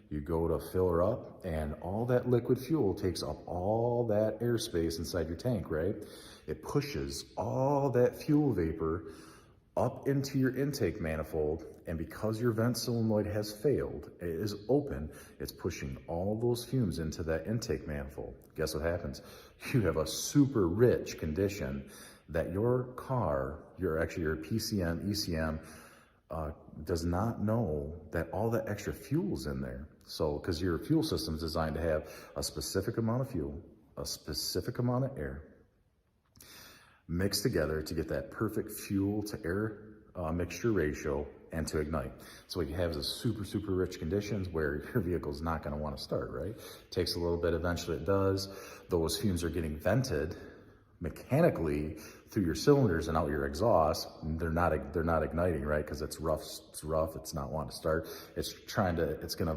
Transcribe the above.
You go to fill her up, and all that liquid fuel takes up all that airspace inside your tank, right? It pushes all that fuel vapor up into your intake manifold, and because your vent solenoid has failed, it is open, it's pushing all those fumes into that intake manifold. Guess what happens? You have a super rich condition that your car, your PCM, ECM, does not know that all that extra fuel's in there. So, because your fuel system is designed to have a specific amount of fuel, a specific amount of air, mixed together to get that perfect fuel to air mixture ratio and to ignite. So what you have is a super, super rich conditions where your vehicle's not gonna wanna start, right? Takes a little bit, eventually it does. Those fumes are getting vented mechanically through your cylinders and out your exhaust. They're not igniting, right? Because it's rough, it's not wanting to start. It's gonna